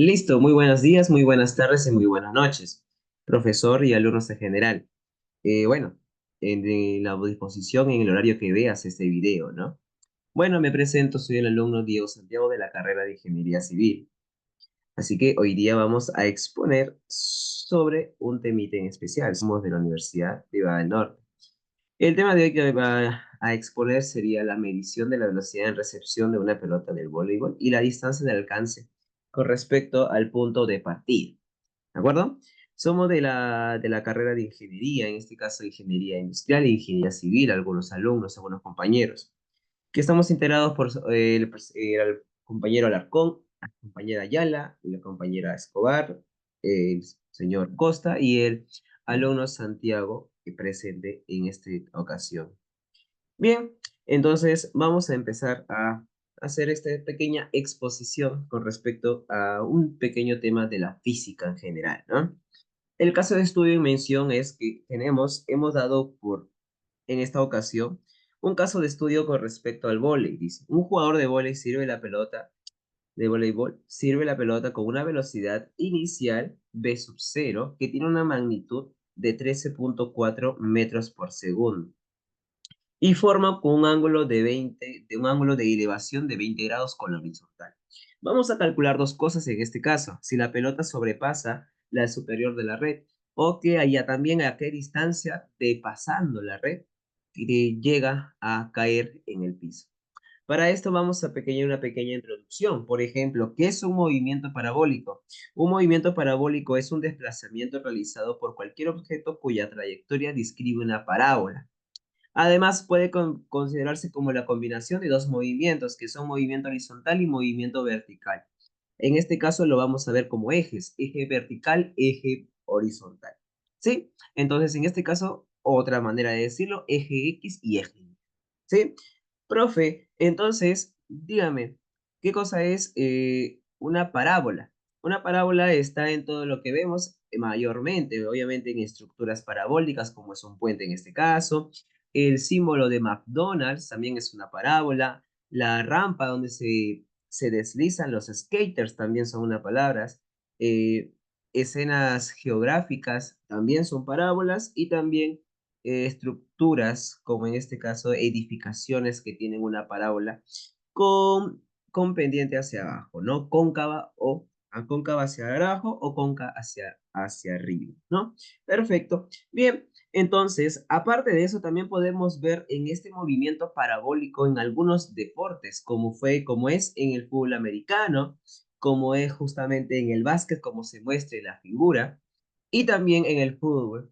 Listo, muy buenos días, muy buenas tardes y muy buenas noches, profesor y alumnos en general. Bueno, en la disposición, en el horario que veas este video, ¿no? Bueno, me presento, soy el alumno Diego Santiago de la carrera de Ingeniería Civil. Así que hoy día vamos a exponer sobre un temita en especial. Somos de la Universidad Privada del Norte. El tema de hoy que va a exponer sería la medición de la velocidad en recepción de una pelota del voleibol y la distancia de alcance con respecto al punto de partida. ¿De acuerdo? Somos de la carrera de ingeniería, en este caso ingeniería industrial e ingeniería civil, algunos alumnos, algunos compañeros, que estamos integrados por el compañero Alarcón, la compañera Ayala, la compañera Escobar, el señor Costa y el alumno Santiago, que presente en esta ocasión. Bien, entonces vamos a empezar a hacer esta pequeña exposición con respecto a un pequeño tema de la física en general, ¿no? El caso de estudio en mención es que hemos dado en esta ocasión, un caso de estudio con respecto al vóley. Dice, un jugador de vóley sirve la pelota, de voleibol, sirve la pelota con una velocidad inicial v sub 0 que tiene una magnitud de 13,4 metros por segundo y forma con un ángulo de un ángulo de elevación de 20 grados con la horizontal. Vamos a calcular dos cosas en este caso, si la pelota sobrepasa la superior de la red o que haya también a qué distancia de pasando la red llega a caer en el piso. Para esto vamos a una pequeña introducción. Por ejemplo, ¿qué es un movimiento parabólico? Un movimiento parabólico es un desplazamiento realizado por cualquier objeto cuya trayectoria describe una parábola. Además, puede considerarse como la combinación de dos movimientos, que son movimiento horizontal y movimiento vertical. En este caso lo vamos a ver como ejes, eje vertical, eje horizontal. ¿Sí? Entonces, en este caso, otra manera de decirlo, eje X y eje Y. ¿Sí? Profe, entonces, dígame, ¿qué cosa es una parábola? Una parábola está en todo lo que vemos mayormente, obviamente en estructuras parabólicas, como es un puente en este caso. El símbolo de McDonald's también es una parábola. La rampa donde se deslizan los skaters también son una palabra. Eh, Escenas geográficas también son parábolas y también estructuras, como en este caso edificaciones que tienen una parábola con, con pendiente hacia abajo, ¿no? Cóncava o cóncava hacia abajo o cóncava hacia arriba, ¿no? Perfecto. Bien, entonces, aparte de eso, también podemos ver en este movimiento parabólico en algunos deportes, como es en el fútbol americano, como es justamente en el básquet, como se muestra en la figura, y también en el fútbol.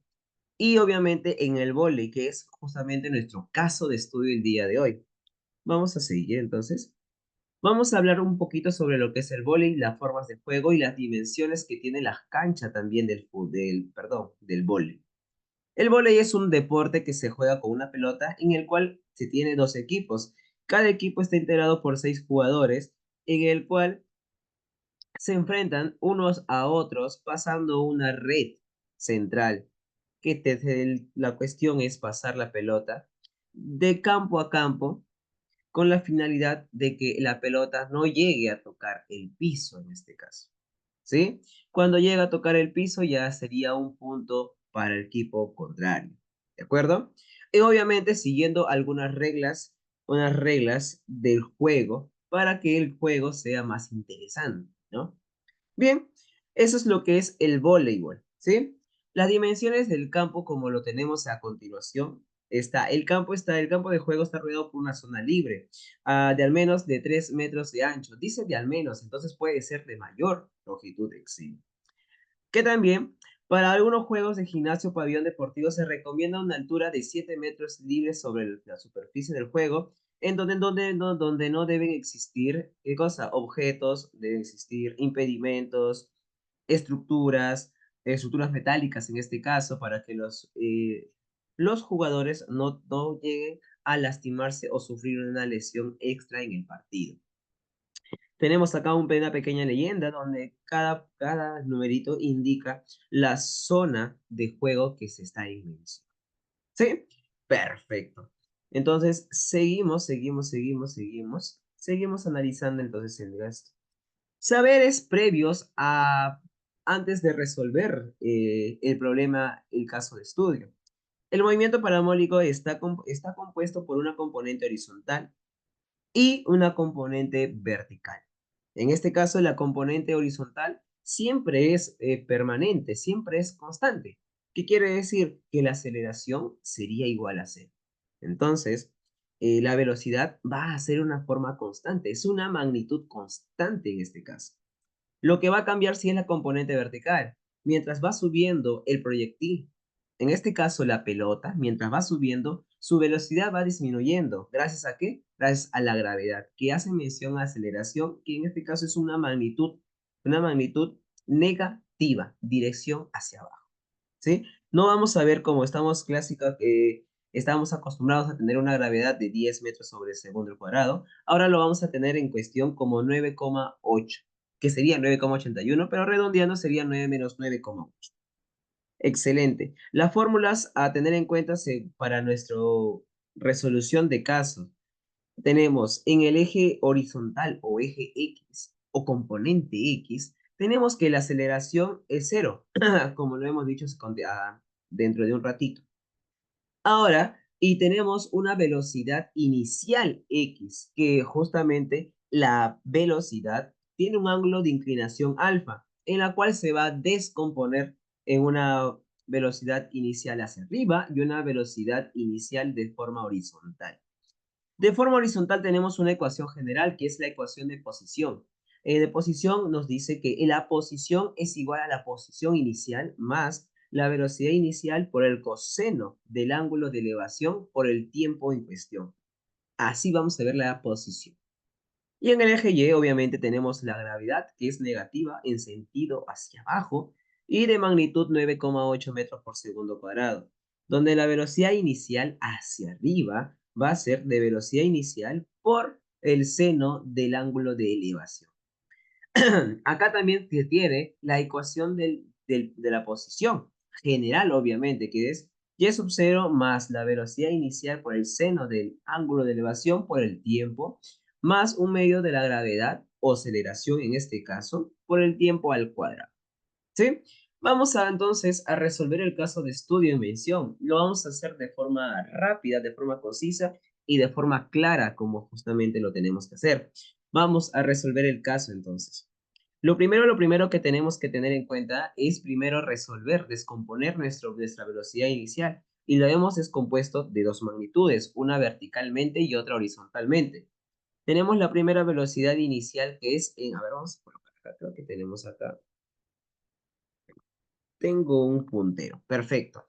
Y obviamente en el vóley, que es justamente nuestro caso de estudio el día de hoy. Vamos a seguir entonces. Vamos a hablar un poquito sobre lo que es el vóley, las formas de juego y las dimensiones que tiene la cancha también del vóley. El vóley es un deporte que se juega con una pelota en el cual se tiene dos equipos. Cada equipo está integrado por 6 jugadores, en el cual se enfrentan unos a otros pasando una red central, la cuestión es pasar la pelota de campo a campo con la finalidad de que la pelota no llegue a tocar el piso en este caso, ¿sí? Cuando llega a tocar el piso ya sería un punto para el equipo contrario, ¿de acuerdo? Y obviamente siguiendo unas reglas del juego para que el juego sea más interesante, ¿no? Bien, eso es lo que es el voleibol, ¿sí? Las dimensiones del campo, como lo tenemos a continuación, el campo de juego está rodeado por una zona libre, de al menos de 3 metros de ancho. Dice de al menos, entonces puede ser de mayor longitud, sí. Que también, para algunos juegos de gimnasio o pabellón deportivo se recomienda una altura de 7 metros libres sobre la superficie del juego, donde no deben existir, ¿qué cosa? Objetos, deben existir impedimentos, estructuras, estructuras metálicas en este caso, para que los jugadores no lleguen a lastimarse o sufrir una lesión extra en el partido. Tenemos acá una pequeña leyenda donde cada numerito indica la zona de juego que se está inmerso. ¿Sí? Perfecto. Entonces, seguimos analizando entonces el gasto. Saberes previos a antes de resolver el problema, el caso de estudio. El movimiento parabólico está compuesto por una componente horizontal y una componente vertical. En este caso, la componente horizontal siempre es permanente, siempre es constante. ¿Qué quiere decir? Que la aceleración sería igual a cero. Entonces, la velocidad va a ser una forma constante, es una magnitud constante en este caso. Lo que va a cambiar sí es la componente vertical. Mientras va subiendo el proyectil, en este caso la pelota, mientras va subiendo, su velocidad va disminuyendo. ¿Gracias a qué? Gracias a la gravedad, que hace mención a aceleración, que en este caso es una magnitud negativa, dirección hacia abajo. ¿Sí? No vamos a ver cómo estamos clásica, estamos acostumbrados a tener una gravedad de 10 metros sobre el segundo al cuadrado. Ahora lo vamos a tener en cuestión como 9,8, que sería 9,81, pero redondeando sería 9 menos 9,8. Excelente. Las fórmulas a tener en cuenta para nuestra resolución de casos. Tenemos en el eje horizontal o eje X o componente X, tenemos que la aceleración es cero, como lo hemos dicho dentro de un ratito. Ahora, y tenemos una velocidad inicial X, que justamente la velocidad tiene un ángulo de inclinación alfa, en la cual se va a descomponer en una velocidad inicial hacia arriba y una velocidad inicial de forma horizontal. De forma horizontal tenemos una ecuación general que es la ecuación de posición. De posición nos dice que la posición es igual a la posición inicial más la velocidad inicial por el coseno del ángulo de elevación por el tiempo en cuestión. Así vamos a ver la posición. Y en el eje Y, obviamente, tenemos la gravedad, que es negativa en sentido hacia abajo y de magnitud 9,8 metros por segundo cuadrado, donde la velocidad inicial hacia arriba va a ser de velocidad inicial por el seno del ángulo de elevación. Acá también se tiene la ecuación de la posición general, obviamente, que es y sub 0 más la velocidad inicial por el seno del ángulo de elevación por el tiempo, más un medio de la gravedad o aceleración en este caso, por el tiempo al cuadrado. ¿Sí? Vamos entonces a resolver el caso de estudio en mención. Lo vamos a hacer de forma rápida, de forma concisa y de forma clara, como justamente lo tenemos que hacer. Vamos a resolver el caso entonces. Lo primero que tenemos que tener en cuenta es primero resolver, descomponer nuestra velocidad inicial. Y lo hemos descompuesto de dos magnitudes, una verticalmente y otra horizontalmente. Tenemos la primera velocidad inicial que es a ver, vamos a colocar acá, creo que tenemos acá. Tengo un puntero, perfecto.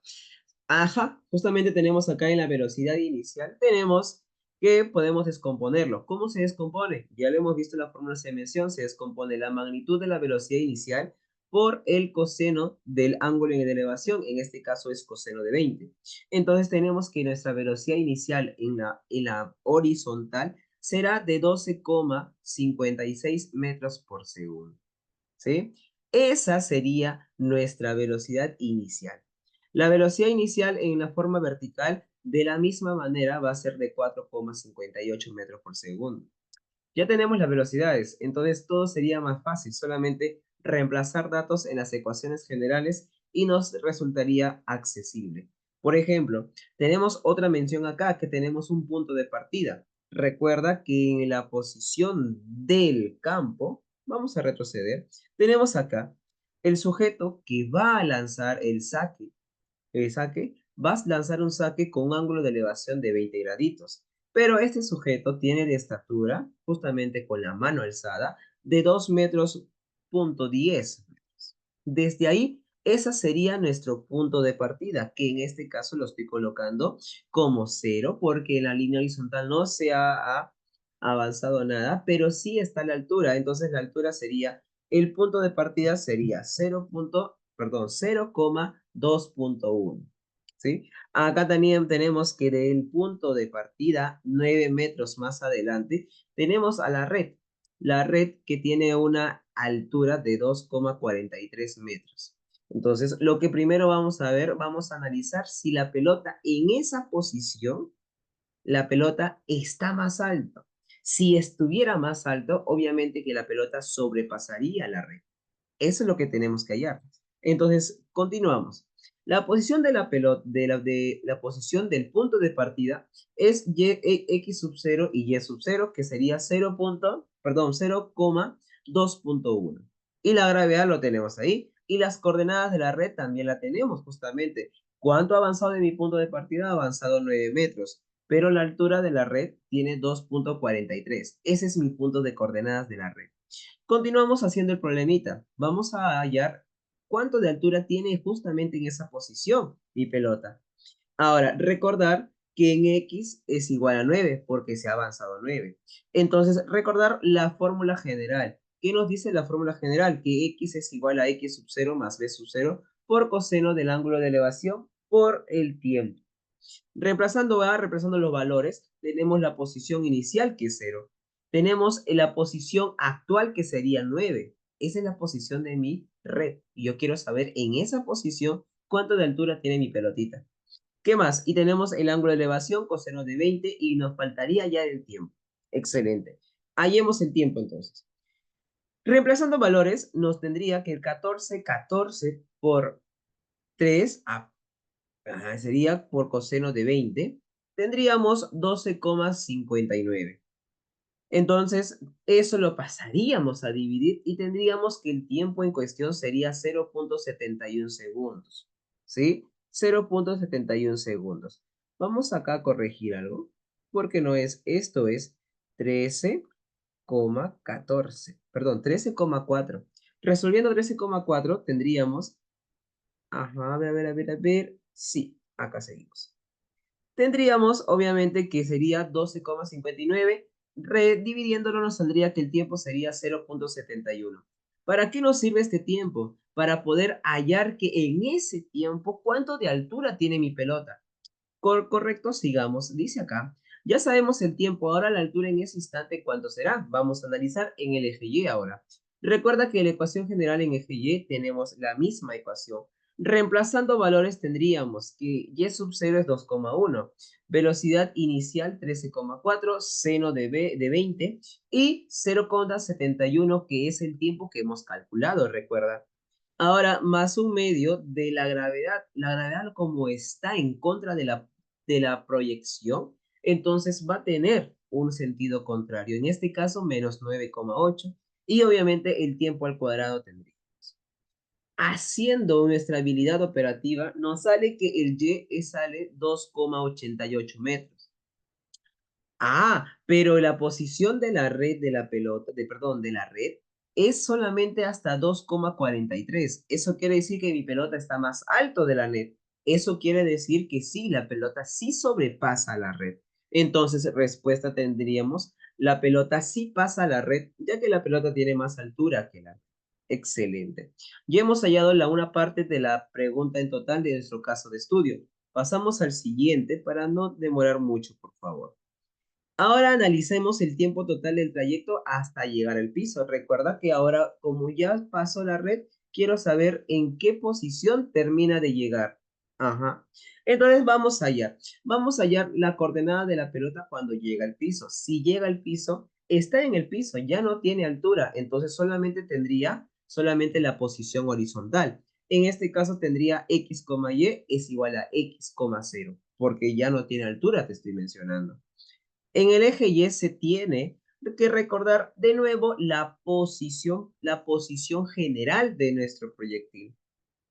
Ajá, justamente tenemos acá en la velocidad inicial, tenemos que podemos descomponerlo. ¿Cómo se descompone? Ya lo hemos visto en la fórmula de mención, se descompone la magnitud de la velocidad inicial por el coseno del ángulo de elevación, en este caso es coseno de 20. Entonces tenemos que nuestra velocidad inicial en la horizontal será de 12,56 metros por segundo. ¿Sí? Esa sería nuestra velocidad inicial. La velocidad inicial en la forma vertical de la misma manera va a ser de 4,58 metros por segundo. Ya tenemos las velocidades, entonces todo sería más fácil, solamente reemplazar datos en las ecuaciones generales y nos resultaría accesible. Por ejemplo, tenemos otra mención acá, que tenemos un punto de partida. Recuerda que en la posición del campo, vamos a retroceder, tenemos acá el sujeto que va a lanzar el saque, vas a lanzar un saque con un ángulo de elevación de 20 graditos. Pero este sujeto tiene de estatura, justamente con la mano alzada, de 2 metros punto 10. Desde ahí, ese sería nuestro punto de partida, que en este caso lo estoy colocando como cero, porque en la línea horizontal no se ha avanzado nada, pero sí está la altura. Entonces la altura sería, el punto de partida sería 0,2.1. ¿Sí? Acá también tenemos que del punto de partida, 9 metros más adelante, tenemos a la red. La red que tiene una altura de 2,43 metros. Entonces, lo que primero vamos a ver, vamos a analizar si la pelota en esa posición, la pelota está más alta. Si estuviera más alto, obviamente que la pelota sobrepasaría la red. Eso es lo que tenemos que hallar. Entonces, continuamos. La posición de la pelota, de la posición del punto de partida es x sub 0 y y sub 0, que sería 0,2.1. Y la gravedad lo tenemos ahí. Y las coordenadas de la red también la tenemos justamente. ¿Cuánto ha avanzado de mi punto de partida? Ha avanzado 9 metros. Pero la altura de la red tiene 2,43. Ese es mi punto de coordenadas de la red. Continuamos haciendo el problemita. Vamos a hallar cuánto de altura tiene justamente en esa posición mi pelota. Ahora, recordar que en X es igual a 9 porque se ha avanzado 9. Entonces, recordar la fórmula general. ¿Qué nos dice la fórmula general? Que X es igual a X sub 0 más B sub 0 por coseno del ángulo de elevación por el tiempo. Reemplazando los valores, tenemos la posición inicial que es 0. Tenemos la posición actual que sería 9. Esa es la posición de mi red. Y yo quiero saber en esa posición cuánto de altura tiene mi pelotita. ¿Qué más? Y tenemos el ángulo de elevación, coseno de 20, y nos faltaría ya el tiempo. Excelente. Hallemos el tiempo entonces. Reemplazando valores, nos tendría que el 14 por 3 sería por coseno de 20, tendríamos 12,59. Entonces, eso lo pasaríamos a dividir y tendríamos que el tiempo en cuestión sería 0,71 segundos. ¿Sí? 0,71 segundos. Vamos acá a corregir algo, porque no es, esto es 13,14. Perdón, 13,4. Resolviendo 13,4 tendríamos, ajá, a ver, sí, acá seguimos. Tendríamos, obviamente, que sería 12,59. Dividiéndolo nos saldría que el tiempo sería 0,71. ¿Para qué nos sirve este tiempo? Para poder hallar que en ese tiempo, ¿cuánto de altura tiene mi pelota? Correcto, sigamos. Dice acá, ya sabemos el tiempo, ahora la altura en ese instante, ¿cuánto será? Vamos a analizar en el eje Y ahora. Recuerda que en la ecuación general en eje Y tenemos la misma ecuación. Reemplazando valores tendríamos que Y sub 0 es 2,1, velocidad inicial 13,4, seno de 20 y 0,71 que es el tiempo que hemos calculado, recuerda. Ahora, más un medio de la gravedad. La gravedad como está en contra de la proyección, entonces va a tener un sentido contrario. En este caso, menos 9,8. Y obviamente el tiempo al cuadrado tendría. Haciendo nuestra habilidad operativa, nos sale que el Y sale 2,88 metros. Pero la posición de la red de la pelota, perdón, de la red, es solamente hasta 2,43. Eso quiere decir que mi pelota está más alto de la red. Eso quiere decir que sí, la pelota sí sobrepasa la red. Entonces, respuesta tendríamos, la pelota sí pasa la red, ya que la pelota tiene más altura que la red. Excelente. Ya hemos hallado la una parte de la pregunta en total de nuestro caso de estudio. Pasamos al siguiente para no demorar mucho, por favor. Ahora analicemos el tiempo total del trayecto hasta llegar al piso. Recuerda que ahora, como ya pasó la red, quiero saber en qué posición termina de llegar. Ajá. Entonces vamos allá. Vamos a hallar la coordenada de la pelota cuando llega al piso. Si llega al piso, está en el piso, ya no tiene altura. Entonces solamente tendría solamente la posición horizontal. En este caso tendría x, y es igual a x, 0, porque ya no tiene altura, te estoy mencionando. En el eje Y se tiene que recordar de nuevo la posición general de nuestro proyectil.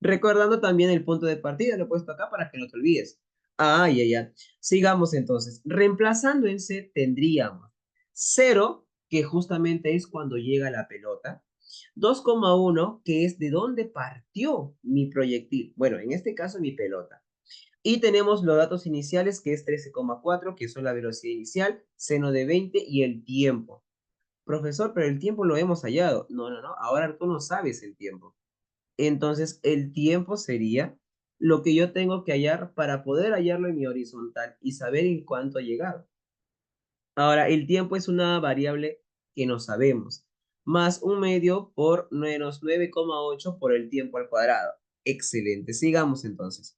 Recordando también el punto de partida, lo he puesto acá para que no te olvides. Ya. Sigamos entonces. Reemplazando en C tendríamos 0, que justamente es cuando llega la pelota. 2,1, que es de dónde partió mi proyectil. Bueno, en este caso mi pelota. Y tenemos los datos iniciales, que es 13,4, que son la velocidad inicial, seno de 20 y el tiempo. Profesor, pero el tiempo lo hemos hallado. No, no, no, ahora tú no sabes el tiempo. Entonces, el tiempo sería lo que yo tengo que hallar para poder hallarlo en mi horizontal y saber en cuánto ha llegado. Ahora, el tiempo es una variable que no sabemos, más un medio por menos 9,8 por el tiempo al cuadrado. Excelente, sigamos entonces.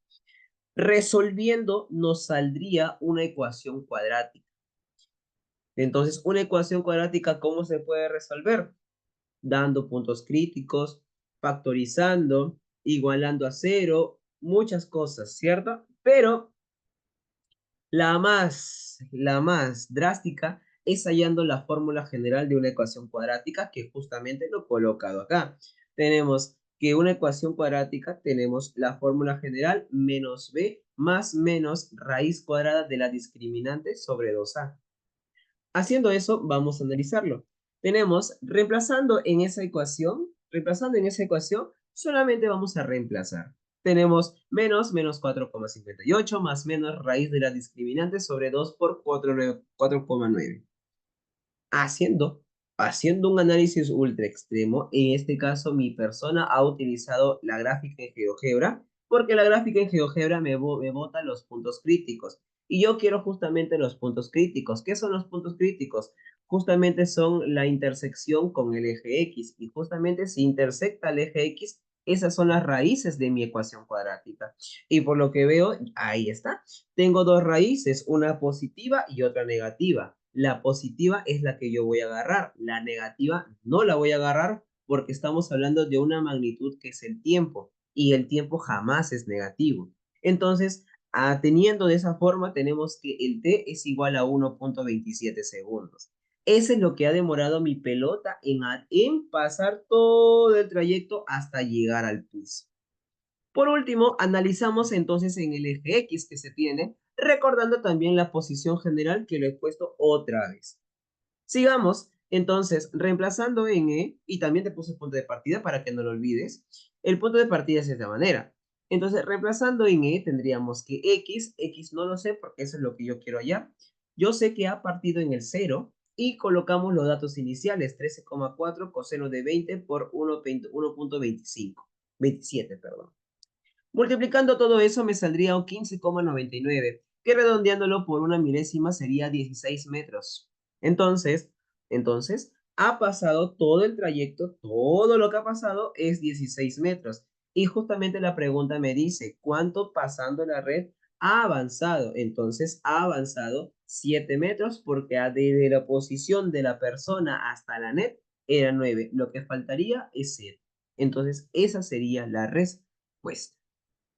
Resolviendo nos saldría una ecuación cuadrática. Entonces, una ecuación cuadrática, ¿cómo se puede resolver? Dando puntos críticos, factorizando, igualando a cero, muchas cosas, ¿cierto? Pero la más drástica es hallando la fórmula general de una ecuación cuadrática que justamente lo he colocado acá. Tenemos que una ecuación cuadrática, tenemos la fórmula general menos b más menos raíz cuadrada de la discriminante sobre 2a. Haciendo eso, vamos a analizarlo. Tenemos, reemplazando en esa ecuación, solamente vamos a reemplazar. Tenemos menos 4,58 más menos raíz de la discriminante sobre 2 por 4,9. Haciendo, haciendo un análisis ultra extremo, en este caso mi persona ha utilizado la gráfica en GeoGebra, porque la gráfica en GeoGebra me bota los puntos críticos. Y yo quiero justamente los puntos críticos. ¿Qué son los puntos críticos? Justamente son la intersección con el eje X. Y justamente si intersecta el eje X, esas son las raíces de mi ecuación cuadrática. Y por lo que veo, ahí está. Tengo dos raíces, una positiva y otra negativa. La positiva es la que yo voy a agarrar, la negativa no la voy a agarrar porque estamos hablando de una magnitud que es el tiempo y el tiempo jamás es negativo. Entonces, teniendo de esa forma, tenemos que el t es igual a 1,27 segundos. Ese es lo que ha demorado mi pelota en pasar todo el trayecto hasta llegar al piso. Por último, analizamos entonces en el eje X que se tiene, recordando también la posición general que lo he puesto otra vez. Sigamos, entonces, reemplazando en E, y también te puse el punto de partida para que no lo olvides. El punto de partida es de esta manera. Entonces, reemplazando en E, tendríamos que X no lo sé porque eso es lo que yo quiero hallar. Yo sé que ha partido en el 0 y colocamos los datos iniciales, 13,4 coseno de 20 por 1,25, 27, perdón. Multiplicando todo eso me saldría un 15,99, que redondeándolo por una milésima sería 16 metros. Entonces, ha pasado todo el trayecto, todo lo que ha pasado es 16 metros. Y justamente la pregunta me dice, ¿cuánto pasando la red ha avanzado? Entonces, ha avanzado 7 metros porque desde la posición de la persona hasta la net era 9. Lo que faltaría es 7. Entonces, esa sería la respuesta.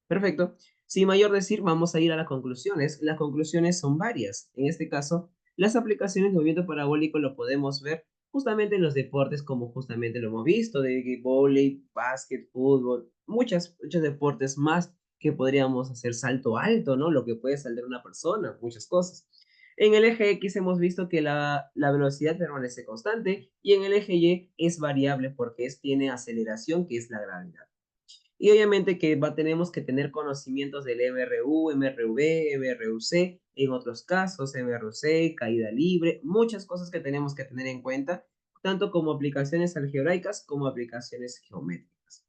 Perfecto. Sin mayor decir, vamos a ir a las conclusiones. Las conclusiones son varias. En este caso, las aplicaciones de movimiento parabólico lo podemos ver justamente en los deportes, como justamente lo hemos visto, de vóley, básquet, fútbol, muchos deportes más que podríamos hacer salto alto, ¿no? Lo que puede saltar una persona, muchas cosas. En el eje X hemos visto que la velocidad permanece constante y en el eje Y es variable porque tiene aceleración, que es la gravedad. Y obviamente que tenemos que tener conocimientos del MRU, MRV, MRUC, en otros casos, MRUC, caída libre, muchas cosas que tenemos que tener en cuenta, tanto como aplicaciones algebraicas como aplicaciones geométricas.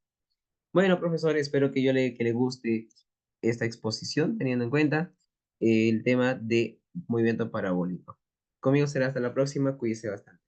Bueno, profesor, espero que le guste esta exposición, teniendo en cuenta el tema de movimiento parabólico. Conmigo será hasta la próxima, cuídese bastante.